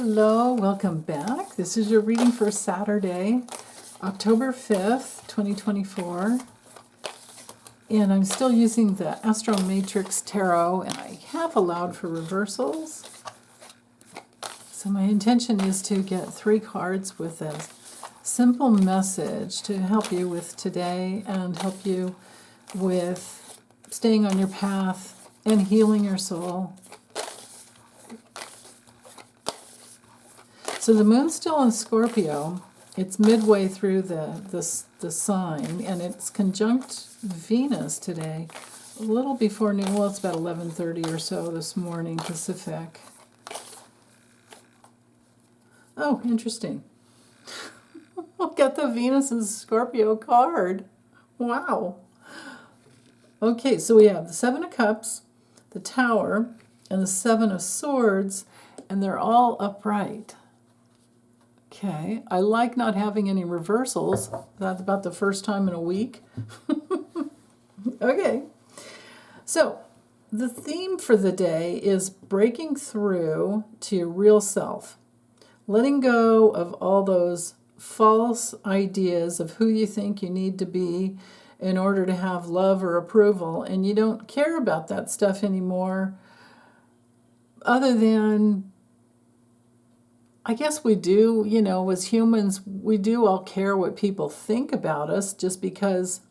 Hello, welcome back. This is your reading for Saturday, October 5th, 2024. And I'm still using the Astro Matrix Tarot, and I have allowed for reversals. So my intention is to get 3 cards with a simple message to help you with today and help you with staying on your path and healing your soul. So the moon's still in Scorpio. It's midway through the sign, and it's conjunct Venus today, a little before noon. Well, it's about 11:30 or so this morning Pacific. Oh, interesting. I've got the Venus in Scorpio card. Wow. Okay, so we have the 7 of Cups, the Tower, and the 7 of Swords, and they're all upright. Okay, I like not having any reversals. That's about the first time in a week. Okay, so the theme for the day is breaking through to your real self. Letting go of all those false ideas of who you think you need to be in order to have love or approval, and you don't care about that stuff anymore, other than, I guess we do, as humans, we do all care what people think about us, just because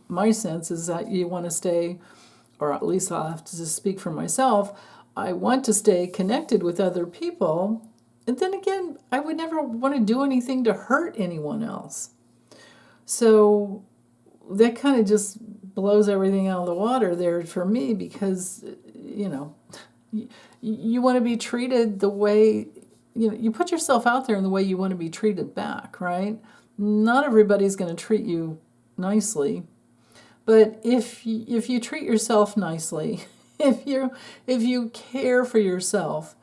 my sense is that you want to stay, or at least I'll have to just speak for myself, I want to stay connected with other people. And then again, I would never want to do anything to hurt anyone else. So that kind of just blows everything out of the water there for me, because, you want to be treated the way, you put yourself out there in the way you want to be treated back, right? Not everybody's going to treat you nicely, but if you treat yourself nicely, if you care for yourself,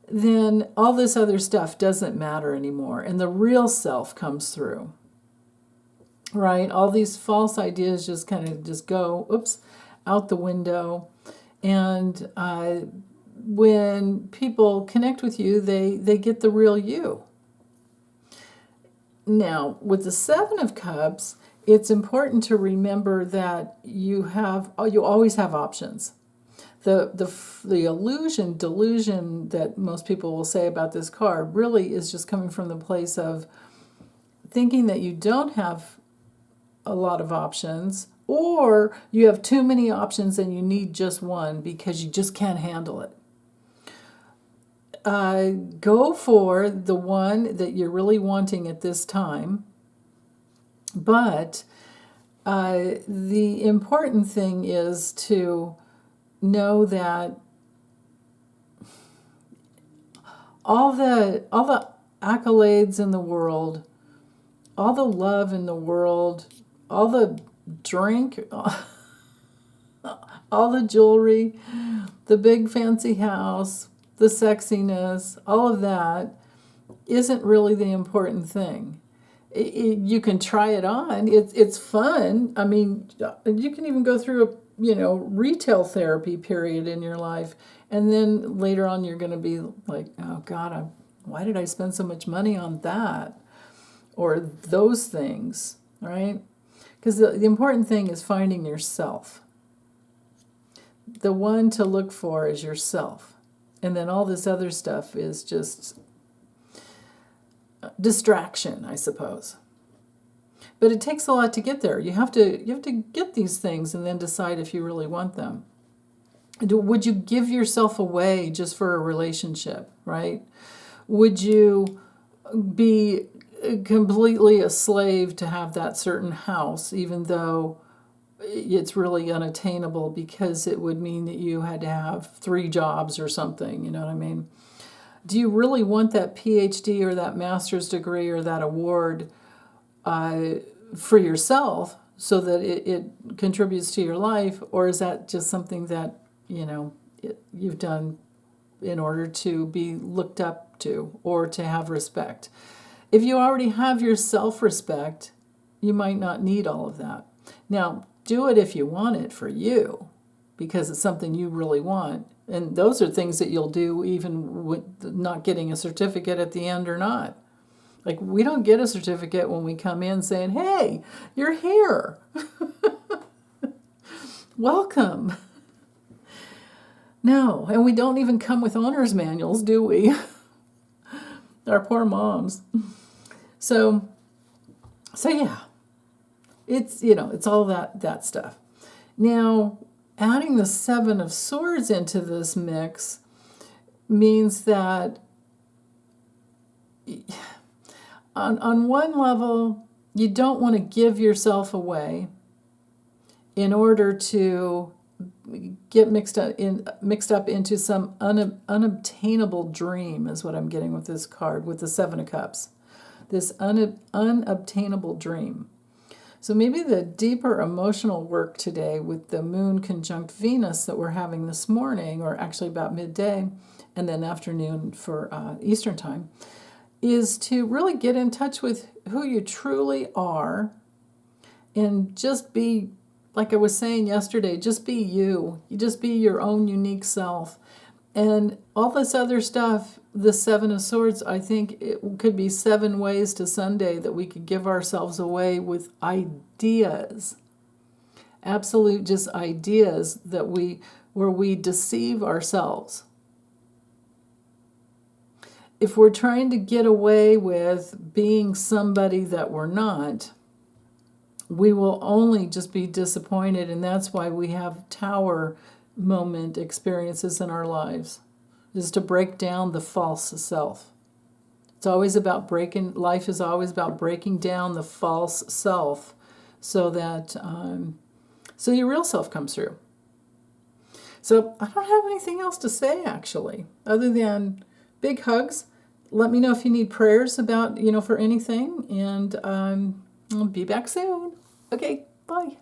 then all this other stuff doesn't matter anymore, and the real self comes through, right? All these false ideas just kind of just go, out the window, and when people connect with you, they get the real you. Now, with the 7 of Cups, it's important to remember that you always have options. The delusion that most people will say about this card really is just coming from the place of thinking that you don't have a lot of options, or you have too many options and you need just one because you just can't handle it. Go for the one that you're really wanting at this time, but the important thing is to know that all the accolades in the world, all the love in the world, all the drink, all the jewelry, the big fancy house, the sexiness, all of that isn't really the important thing. You can try it on. It's fun. I mean, you can even go through a retail therapy period in your life, and then later on you're going to be like, oh God, why did I spend so much money on that or those things, right? Because the important thing is finding yourself. The one to look for is yourself. And then all this other stuff is just distraction, I suppose. But it takes a lot to get there. You have to get these things and then decide if you really want them. Would you give yourself away just for a relationship, right? Would you be completely a slave to have that certain house, even though it's really unattainable because it would mean that you had to have 3 jobs or something, you know what I mean? Do you really want that PhD or that master's degree or that award for yourself so that it contributes to your life, or is that just something that, you've done in order to be looked up to or to have respect? If you already have your self-respect, you might not need all of that. Now, do it if you want it for you, because it's something you really want. And those are things that you'll do even with not getting a certificate at the end or not. Like, we don't get a certificate when we come in saying, hey, you're here. Welcome. No, and we don't even come with owner's manuals, do we? Our poor moms. So yeah, it's, it's all that stuff. Now, adding the Seven of Swords into this mix means that on one level, you don't want to give yourself away in order to get mixed up into some unobtainable dream, is what I'm getting with this card, with the Seven of Cups. This unobtainable dream. So maybe the deeper emotional work today with the moon conjunct Venus that we're having this morning, or actually about midday and then afternoon for Eastern time, is to really get in touch with who you truly are and just be, like I was saying yesterday, just be you. You just be your own unique self. And all this other stuff, the Seven of Swords, I think it could be 7 ways to Sunday that we could give ourselves away with ideas. Absolute just ideas that where we deceive ourselves. If we're trying to get away with being somebody that we're not, we will only just be disappointed, and that's why we have tower moment experiences in our lives, is to break down the false self. It's always about life is always about breaking down the false self so that, so your real self comes through. So I don't have anything else to say, actually, other than big hugs. Let me know if you need prayers about, for anything, and I'll be back soon. Okay, bye.